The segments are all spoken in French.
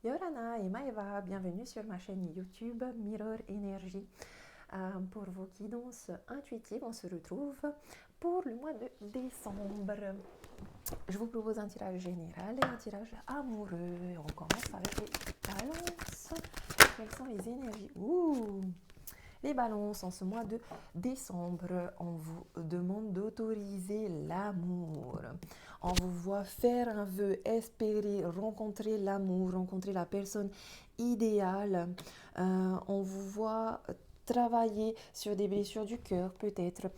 Yorana et Maeva, bienvenue sur ma chaîne YouTube Mirror Energy. Pour vos guidances intuitives, on se retrouve pour le mois de décembre. Je vous propose un tirage général et un tirage amoureux. On commence avec les balances. Quelles sont les énergies? Les balances, en ce mois de décembre, on vous demande d'autoriser l'amour. On vous voit faire un vœu, espérer rencontrer l'amour, rencontrer la personne idéale. On vous voit travailler sur des blessures du cœur peut-être.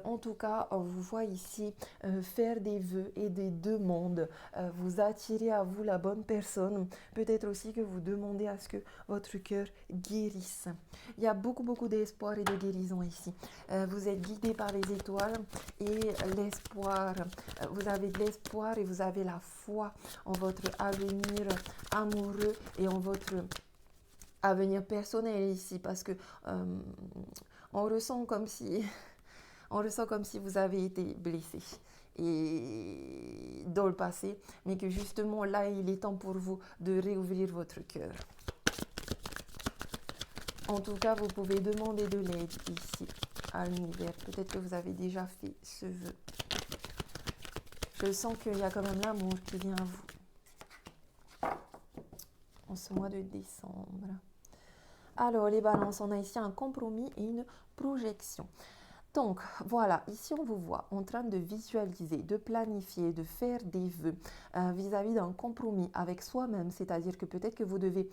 En tout cas, on vous voit ici faire des vœux et des demandes. Vous attirez à vous la bonne personne. Peut-être aussi que vous demandez à ce que votre cœur guérisse. Il y a beaucoup d'espoir et de guérison ici. Vous êtes guidé par les étoiles et l'espoir. Vous avez de l'espoir et vous avez la foi en votre avenir amoureux et en votre avenir personnel ici, parce que on ressent comme si vous avez été blessé et dans le passé, mais que justement là il est temps pour vous de réouvrir votre cœur. En tout cas, vous pouvez demander de l'aide ici à l'univers. Peut-être que vous avez déjà fait ce vœu. Je sens qu'il y a quand même l'amour qui vient à vous en ce mois de décembre. Alors, les balances, on a ici un compromis et une projection. Donc, voilà, ici on vous voit en train de visualiser, de planifier, de faire des vœux vis-à-vis d'un compromis avec soi-même. C'est-à-dire que peut-être que vous devez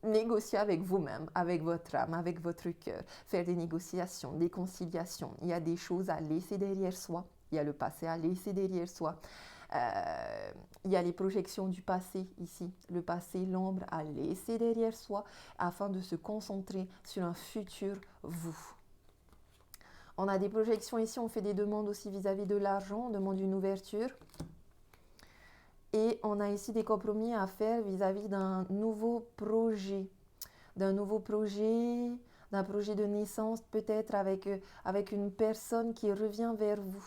négocier avec vous-même, avec votre âme, avec votre cœur, faire des négociations, des conciliations. Il y a des choses à laisser derrière soi, il y a le passé à laisser derrière soi. Il y a les projections du passé ici, le passé, l'ombre à laisser derrière soi afin de se concentrer sur un futur vous. On a des projections ici, on fait des demandes aussi vis-à-vis de l'argent, on demande une ouverture. Et on a ici des compromis à faire vis-à-vis d'un nouveau projet, d'un projet de naissance peut-être avec une personne qui revient vers vous.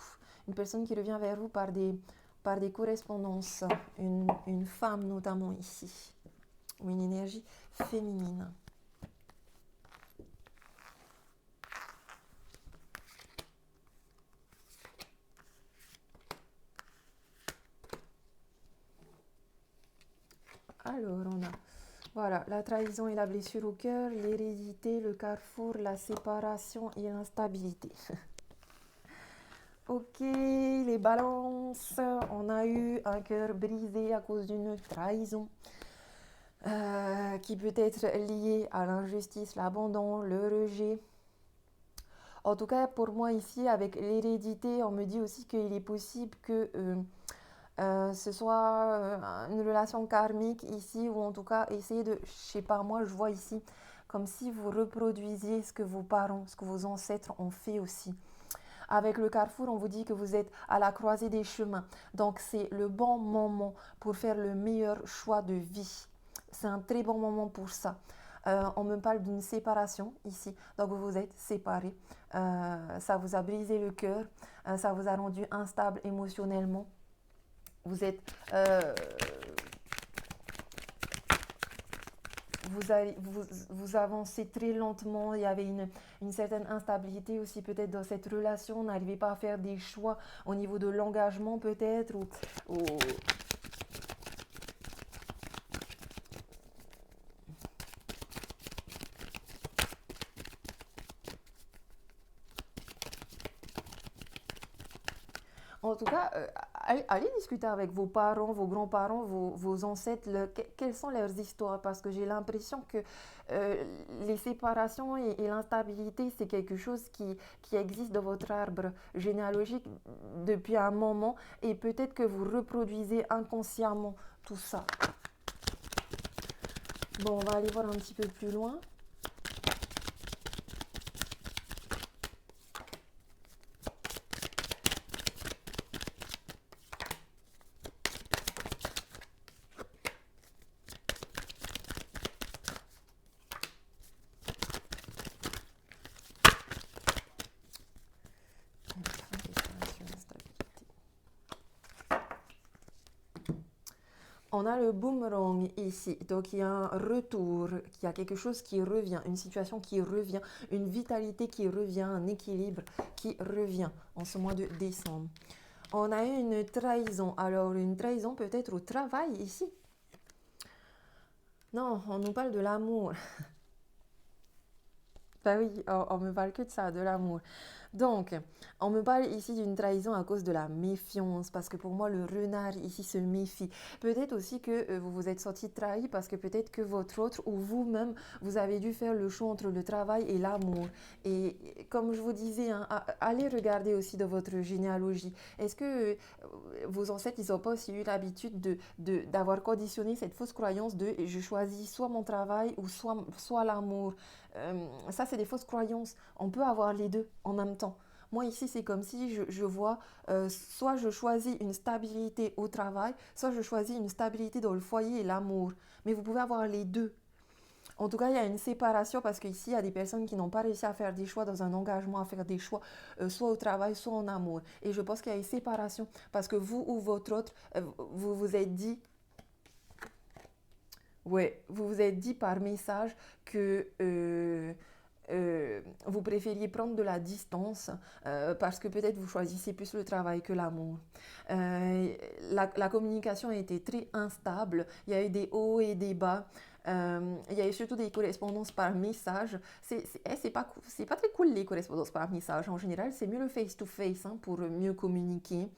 Une personne qui revient vers vous par des correspondances. Une femme notamment ici. Ou une énergie féminine. Alors, on a voilà, la trahison et la blessure au cœur, l'hérédité, le carrefour, la séparation et l'instabilité. Ok, les balances, on a eu un cœur brisé à cause d'une trahison qui peut être liée à l'injustice, l'abandon, le rejet. En tout cas, pour moi ici, avec l'hérédité, on me dit aussi qu'il est possible que ce soit une relation karmique ici, ou en tout cas essayer de, je sais pas, moi je vois ici, comme si vous reproduisiez ce que vos parents, ce que vos ancêtres ont fait aussi. Avec le carrefour, on vous dit que vous êtes à la croisée des chemins. Donc c'est le bon moment pour faire le meilleur choix de vie. C'est un très bon moment pour ça. On me parle d'une séparation ici. Donc vous vous êtes séparés. Ça vous a brisé le cœur. Ça vous a rendu instable émotionnellement. Vous êtes... vous avancez très lentement, il y avait une certaine instabilité aussi peut-être dans cette relation, on n'arrivait pas à faire des choix au niveau de l'engagement peut-être, ou en tout cas, allez discuter avec vos parents, vos grands-parents, vos ancêtres, quelles sont leurs histoires, parce que j'ai l'impression que les séparations et l'instabilité, c'est quelque chose qui existe dans votre arbre généalogique depuis un moment, et peut-être que vous reproduisez inconsciemment tout ça. Bon, on va aller voir un petit peu plus loin. On a le boomerang ici, donc il y a un retour, il y a quelque chose qui revient, une situation qui revient, une vitalité qui revient, un équilibre qui revient en ce mois de décembre. On a eu une trahison, alors une trahison peut-être au travail ici. Non, on nous parle de l'amour. Bah oui, on me parle que de ça, de l'amour. Donc, on me parle ici d'une trahison à cause de la méfiance, parce que pour moi, le renard ici se méfie. Peut-être aussi que vous vous êtes senti trahi, parce que peut-être que votre autre ou vous-même, vous avez dû faire le choix entre le travail et l'amour. Et comme je vous disais, hein, allez regarder aussi dans votre généalogie. Est-ce que vos ancêtres, ils n'ont pas aussi eu l'habitude d'avoir conditionné cette fausse croyance de je choisis soit mon travail ou soit l'amour. Ça, c'est des fausses croyances. On peut avoir les deux en même temps. Moi, ici, c'est comme si je vois, soit je choisis une stabilité au travail, soit je choisis une stabilité dans le foyer et l'amour. Mais vous pouvez avoir les deux. En tout cas, il y a une séparation parce qu'ici, il y a des personnes qui n'ont pas réussi à faire des choix dans un engagement, à faire des choix soit au travail, soit en amour. Et je pense qu'il y a une séparation parce que vous ou votre autre, vous vous êtes dit, ouais, vous vous êtes dit par message que vous préfériez prendre de la distance parce que peut-être vous choisissez plus le travail que l'amour. La communication a été très instable, il y a eu des hauts et des bas. Il y a eu surtout des correspondances par message. C'est pas très cool les correspondances par message. En général, c'est mieux le face-to-face hein, pour mieux communiquer.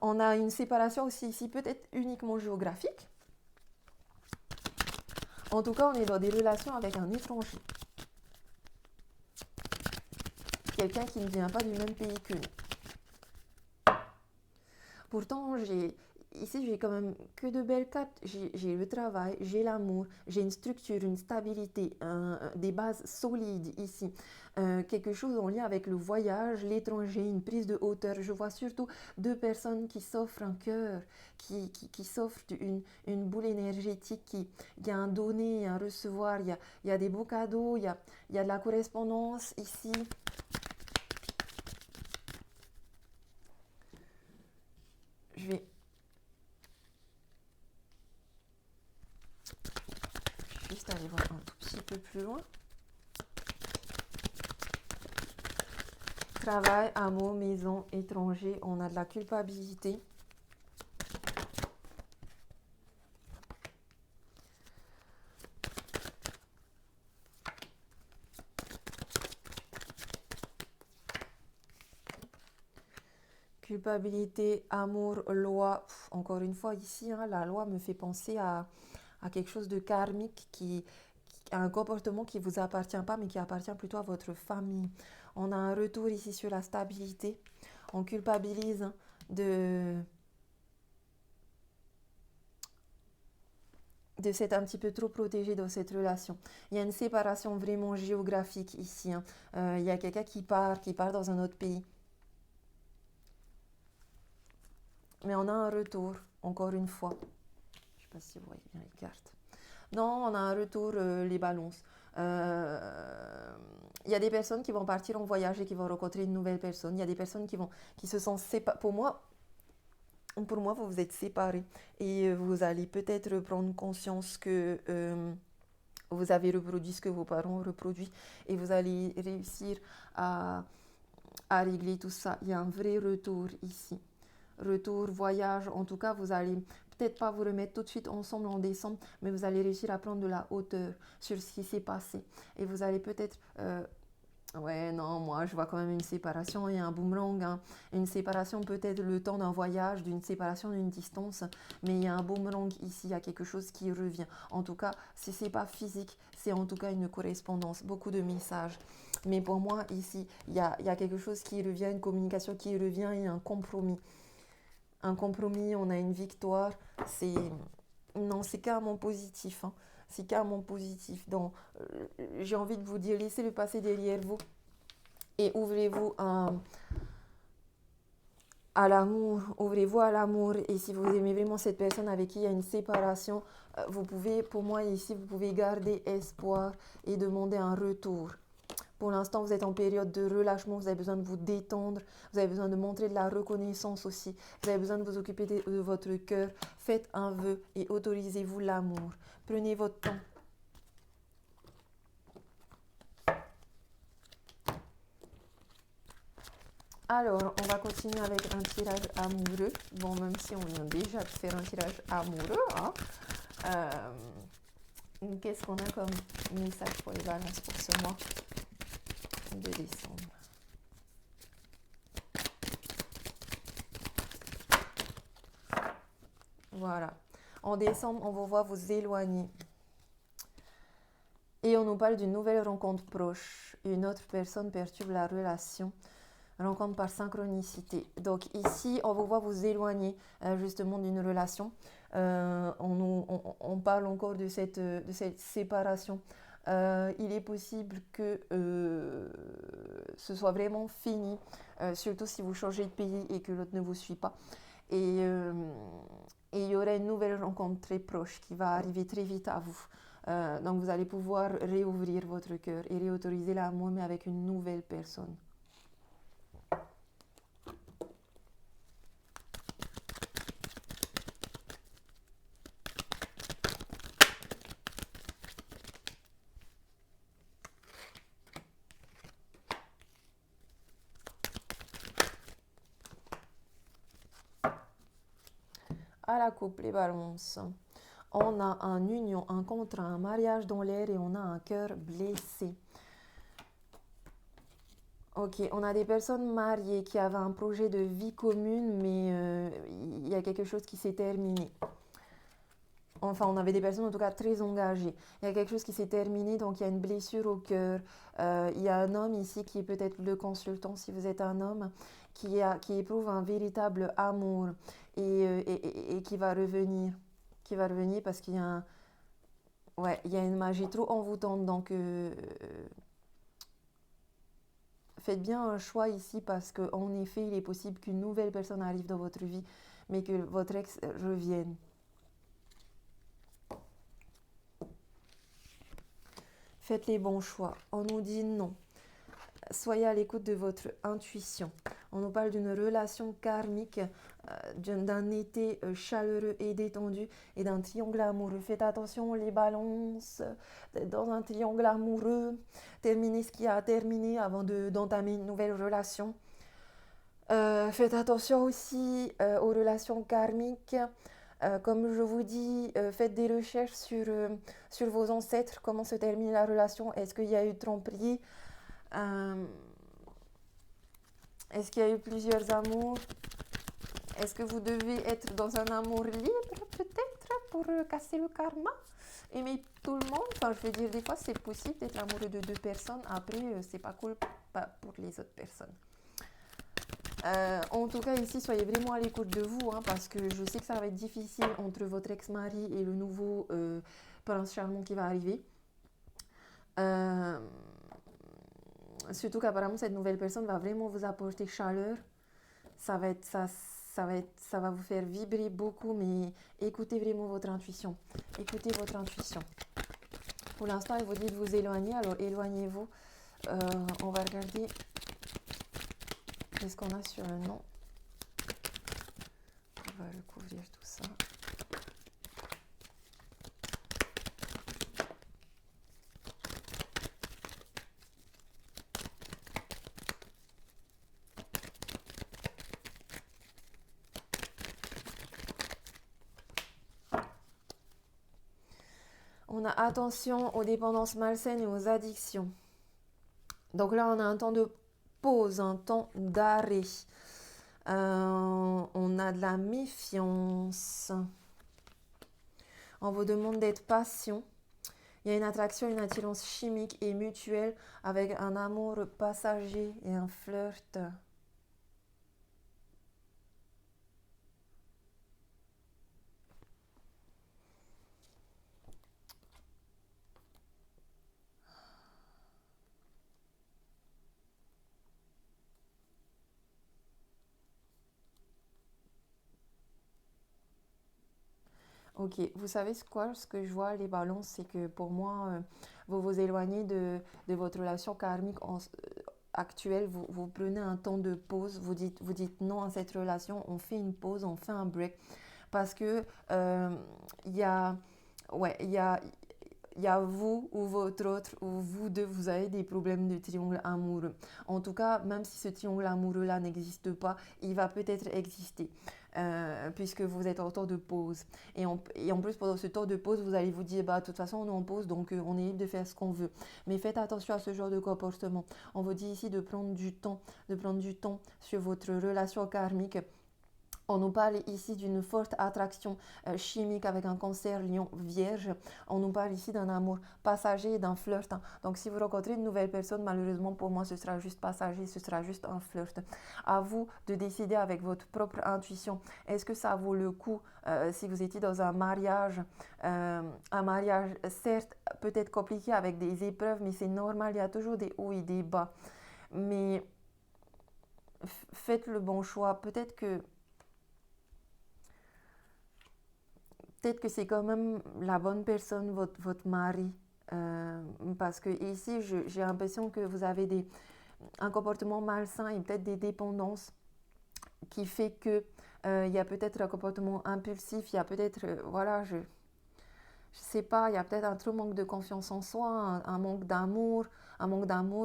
On a une séparation aussi ici, peut-être uniquement géographique. En tout cas, on est dans des relations avec un étranger. Quelqu'un qui ne vient pas du même pays que nous. Pourtant, ici, j'ai quand même que de belles cartes. J'ai le travail, j'ai l'amour, j'ai une structure, une stabilité, des bases solides ici. Quelque chose en lien avec le voyage, l'étranger, une prise de hauteur. Je vois surtout deux personnes qui s'offrent un cœur, qui s'offrent une boule énergétique. Il y a un donner, un recevoir, il y a des beaux cadeaux, il y a de la correspondance ici. Je vais juste aller voir un tout petit peu plus loin. Travail, amour, maison, étranger, on a de la culpabilité. Culpabilité, amour, loi. Encore une fois, ici, hein, la loi me fait penser à quelque chose de karmique, à un comportement qui ne vous appartient pas, mais qui appartient plutôt à votre famille. On a un retour ici sur la stabilité. On culpabilise hein, de s'être un petit peu trop protégé dans cette relation. Il y a une séparation vraiment géographique ici. Hein. Il y a quelqu'un qui part dans un autre pays. Mais on a un retour, encore une fois. Je ne sais pas si vous voyez bien les cartes. Non, on a un retour, les balances. Il y a des personnes qui vont partir en voyage et qui vont rencontrer une nouvelle personne. Il y a des personnes qui se sont séparées. Pour moi, vous vous êtes séparés et vous allez peut-être prendre conscience que vous avez reproduit ce que vos parents ont reproduit et vous allez réussir à, à régler tout ça. Il y a un vrai retour ici. Retour, voyage, en tout cas, vous allez peut-être pas vous remettre tout de suite ensemble en décembre, mais vous allez réussir à prendre de la hauteur sur ce qui s'est passé. Et vous allez peut-être... ouais, non, moi, je vois quand même une séparation et un boomerang. Hein. Une séparation peut-être le temps d'un voyage, d'une séparation, d'une distance, mais il y a un boomerang ici, il y a quelque chose qui revient. En tout cas, si ce n'est pas physique, c'est en tout cas une correspondance, beaucoup de messages. Mais pour moi, ici, il y a quelque chose qui revient, une communication qui revient et un compromis. Un compromis, on a une victoire. Non, c'est carrément positif. Hein. C'est carrément positif. Donc, j'ai envie de vous dire, laissez le passé derrière vous et ouvrez-vous à l'amour. Ouvrez-vous à l'amour. Et si vous aimez vraiment cette personne avec qui il y a une séparation, vous pouvez, pour moi ici, vous pouvez garder espoir et demander un retour. Pour l'instant, vous êtes en période de relâchement, vous avez besoin de vous détendre, vous avez besoin de montrer de la reconnaissance aussi, vous avez besoin de vous occuper de votre cœur. Faites un vœu et autorisez-vous l'amour. Prenez votre temps. Alors, on va continuer avec un tirage amoureux. Bon, même si on vient déjà de faire un tirage amoureux, hein. Qu'est-ce qu'on a comme message pour les balances pour ce mois de décembre? Voilà. En décembre, on vous voit vous éloigner. Et on nous parle d'une nouvelle rencontre proche. Une autre personne perturbe la relation. Rencontre par synchronicité. Donc ici, on vous voit vous éloigner justement d'une relation. On parle encore de cette séparation. Il est possible que ce soit vraiment fini, surtout si vous changez de pays et que l'autre ne vous suit pas. Et il y aura une nouvelle rencontre très proche qui va arriver très vite à vous. Donc vous allez pouvoir réouvrir votre cœur et réautoriser l'amour, mais avec une nouvelle personne. À la coupe, les balances. On a un union, un contrat, un mariage dans l'air et on a un cœur blessé. Ok, on a des personnes mariées qui avaient un projet de vie commune, mais il y a quelque chose qui s'est terminé. Enfin, on avait des personnes en tout cas très engagées. Il y a quelque chose qui s'est terminé, donc il y a une blessure au cœur. Il y a un homme ici qui est peut-être le consultant, si vous êtes un homme, qui éprouve un véritable amour et qui va revenir. Qui va revenir parce qu'il y a ouais, il y a une magie trop envoûtante. Donc, faites bien un choix ici parce qu'en effet, il est possible qu'une nouvelle personne arrive dans votre vie, mais que votre ex revienne. Faites les bons choix. On nous dit non. Soyez à l'écoute de votre intuition. On nous parle d'une relation karmique, d'un été chaleureux et détendu et d'un triangle amoureux. Faites attention les balances, dans un triangle amoureux. Terminez ce qui a terminé avant d'entamer une nouvelle relation. Faites attention aussi aux relations karmiques. Comme je vous dis, faites des recherches sur vos ancêtres, comment se termine la relation, est-ce qu'il y a eu tromperie, est-ce qu'il y a eu plusieurs amours, est-ce que vous devez être dans un amour libre peut-être pour casser le karma, aimer tout le monde. Enfin, je veux dire, des fois c'est possible d'être amoureux de deux personnes, après c'est pas cool pour les autres personnes. En tout cas, ici, soyez vraiment à l'écoute de vous, hein, parce que je sais que ça va être difficile entre votre ex-mari et le nouveau prince charmant qui va arriver. Surtout qu'apparemment, cette nouvelle personne va vraiment vous apporter chaleur. Ça va vous faire vibrer beaucoup, mais écoutez vraiment votre intuition. Écoutez votre intuition. Pour l'instant, il vous dit de vous éloigner, alors éloignez-vous. On va regarder qu'est-ce qu'on a sur le nom. On va recouvrir tout ça. On a attention aux dépendances malsaines et aux addictions. Donc là, on a un temps de pause, un temps d'arrêt. On a de la méfiance. On vous demande d'être patient. Il y a une attraction, une attirance chimique et mutuelle avec un amour passager et un flirt. Ok, vous savez quoi, ce que je vois, les balances, c'est que pour moi, vous vous éloignez de votre relation karmique actuelle, vous prenez un temps de pause, vous dites non à cette relation, on fait une pause, on fait un break, parce que il y a, ouais, il y a vous ou votre autre, ou vous deux, vous avez des problèmes de triangle amoureux. En tout cas, même si ce triangle amoureux-là n'existe pas, il va peut-être exister. Puisque vous êtes en temps de pause. Et en plus, pendant ce temps de pause, vous allez vous dire, bah, de toute façon, on est en pause, donc on est libre de faire ce qu'on veut. Mais faites attention à ce genre de comportement. On vous dit ici de prendre du temps sur votre relation karmique. On nous parle ici d'une forte attraction chimique avec un cancer lion vierge. On nous parle ici d'un amour passager et d'un flirt. Donc si vous rencontrez une nouvelle personne, malheureusement pour moi, ce sera juste passager, ce sera juste un flirt. À vous de décider avec votre propre intuition. Est-ce que ça vaut le coup si vous étiez dans un mariage certes peut-être compliqué avec des épreuves, mais c'est normal, il y a toujours des hauts et des bas. Mais faites le bon choix. Peut-être que c'est quand même la bonne personne, votre mari. Parce que ici, j'ai l'impression que vous avez un comportement malsain et peut-être des dépendances qui fait que il y a peut-être un comportement impulsif, il y a peut-être, voilà, je sais pas, il y a peut-être un trop manque de confiance en soi, un manque d'amour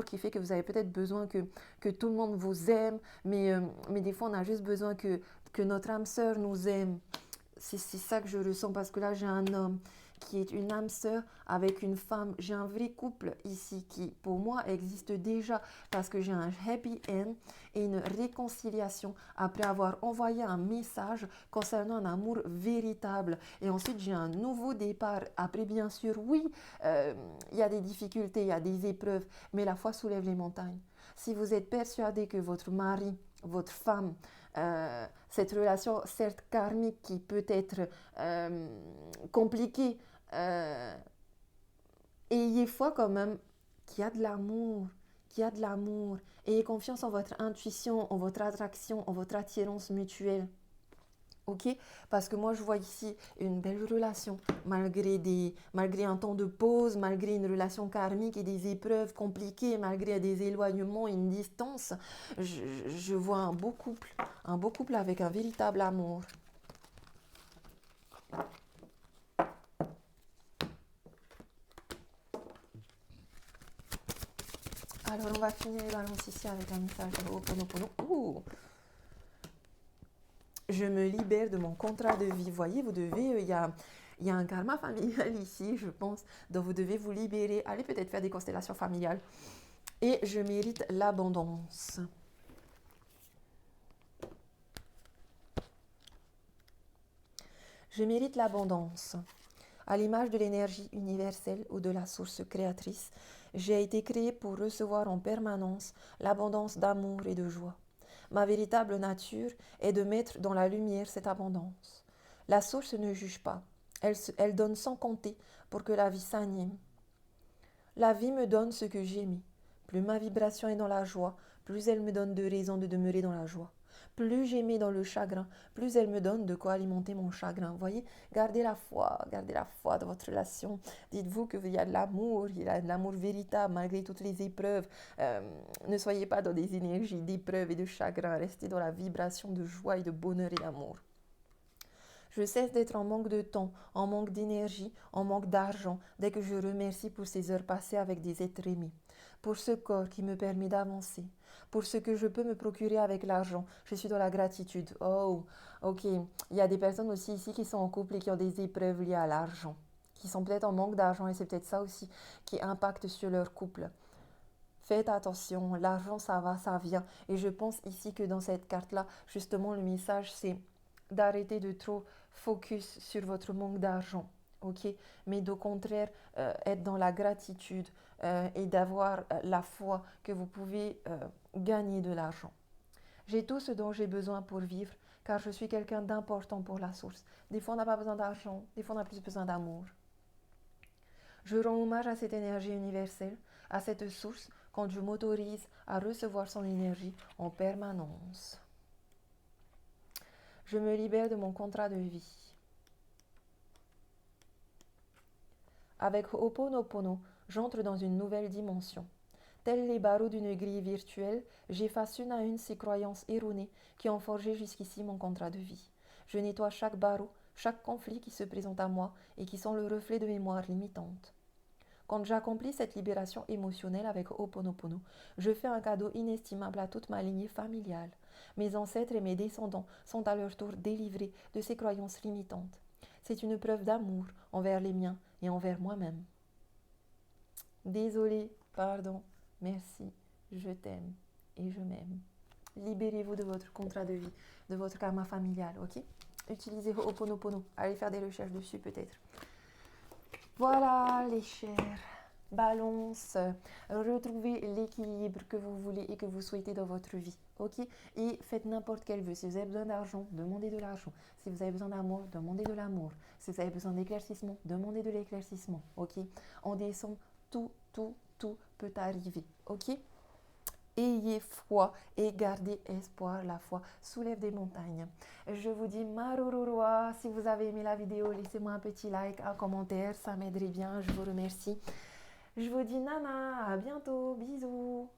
qui fait que vous avez peut-être besoin que tout le monde vous aime, mais des fois on a juste besoin que notre âme sœur nous aime. C'est ça que je ressens parce que là j'ai un homme qui est une âme sœur avec une femme. J'ai un vrai couple ici qui pour moi existe déjà parce que j'ai un happy end et une réconciliation après avoir envoyé un message concernant un amour véritable. Et ensuite j'ai un nouveau départ. Après bien sûr oui, il y a des difficultés, il y a des épreuves, mais la foi soulève les montagnes. Si vous êtes persuadé que votre mari, votre femme, cette relation certes karmique qui peut être compliquée, ayez foi quand même qu'il y a de l'amour, qu'il y a de l'amour. Ayez confiance en votre intuition, en votre attraction, en votre attirance mutuelle. Ok, parce que moi je vois ici une belle relation, malgré un temps de pause, malgré une relation karmique et des épreuves compliquées, malgré des éloignements et une distance, je vois un beau couple avec un véritable amour. Alors on va finir les balances ici avec un message de Ho'oponopono. Ouh. Je me libère de mon contrat de vie. Voyez, vous devez, il y a un karma familial ici, je pense, dont vous devez vous libérer. Allez peut-être faire des constellations familiales. Et je mérite l'abondance. Je mérite l'abondance. À l'image de l'énergie universelle ou de la source créatrice, j'ai été créé pour recevoir en permanence l'abondance d'amour et de joie. Ma véritable nature est de mettre dans la lumière cette abondance. La source ne juge pas, elle donne sans compter pour que la vie s'anime. La vie me donne ce que j'aimais. Plus ma vibration est dans la joie, plus elle me donne de raisons de demeurer dans la joie. Plus j'aimais dans le chagrin, plus elle me donne de quoi alimenter mon chagrin. Vous voyez, gardez la foi dans votre relation. Dites-vous qu'il y a de l'amour, il y a de l'amour véritable malgré toutes les épreuves. Ne soyez pas dans des énergies d'épreuves et de chagrin. Restez dans la vibration de joie et de bonheur et d'amour. Je cesse d'être en manque de temps, en manque d'énergie, en manque d'argent, dès que je remercie pour ces heures passées avec des êtres aimés, pour ce corps qui me permet d'avancer, pour ce que je peux me procurer avec l'argent. Je suis dans la gratitude. Oh, ok. Il y a des personnes aussi ici qui sont en couple et qui ont des épreuves liées à l'argent, qui sont peut-être en manque d'argent et c'est peut-être ça aussi qui impacte sur leur couple. Faites attention, l'argent ça va, ça vient. Et je pense ici que dans cette carte-là, justement, le message c'est d'arrêter de trop focus sur votre manque d'argent, ok? Mais au contraire, être dans la gratitude et d'avoir la foi que vous pouvez gagner de l'argent. J'ai tout ce dont j'ai besoin pour vivre, car je suis quelqu'un d'important pour la source. Des fois, on n'a pas besoin d'argent, des fois, on a plus besoin d'amour. Je rends hommage à cette énergie universelle, à cette source, quand je m'autorise à recevoir son énergie en permanence. Je me libère de mon contrat de vie. Avec Ho'oponopono, J'entre dans une nouvelle dimension. Tels les barreaux d'une grille virtuelle, j'efface une à une ces croyances erronées qui ont forgé jusqu'ici mon contrat de vie. Je nettoie chaque barreau, chaque conflit qui se présente à moi et qui sont le reflet de mémoires limitantes. Quand j'accomplis cette libération émotionnelle avec Ho'oponopono, je fais un cadeau inestimable à toute ma lignée familiale. Mes ancêtres et mes descendants sont à leur tour délivrés de ces croyances limitantes. C'est une preuve d'amour envers les miens et envers moi-même. Désolé, pardon, merci, je t'aime et je m'aime. Libérez-vous de votre contrat de vie, de votre karma familial, ok? Utilisez Ho'oponopono. Allez faire des recherches dessus peut-être. Voilà les chers. Balance, retrouvez l'équilibre que vous voulez et que vous souhaitez dans votre vie, ok? Et faites n'importe quel vœu. Si vous avez besoin d'argent, demandez de l'argent. Si vous avez besoin d'amour, demandez de l'amour. Si vous avez besoin d'éclaircissement, demandez de l'éclaircissement, ok? En décembre, tout peut arriver, ok? Ayez foi et gardez espoir. La foi soulève des montagnes. Je vous dis marururua. Si vous avez aimé la vidéo, laissez-moi un petit like, un commentaire. Ça m'aiderait bien. Je vous remercie. Je vous dis nana. À bientôt. Bisous.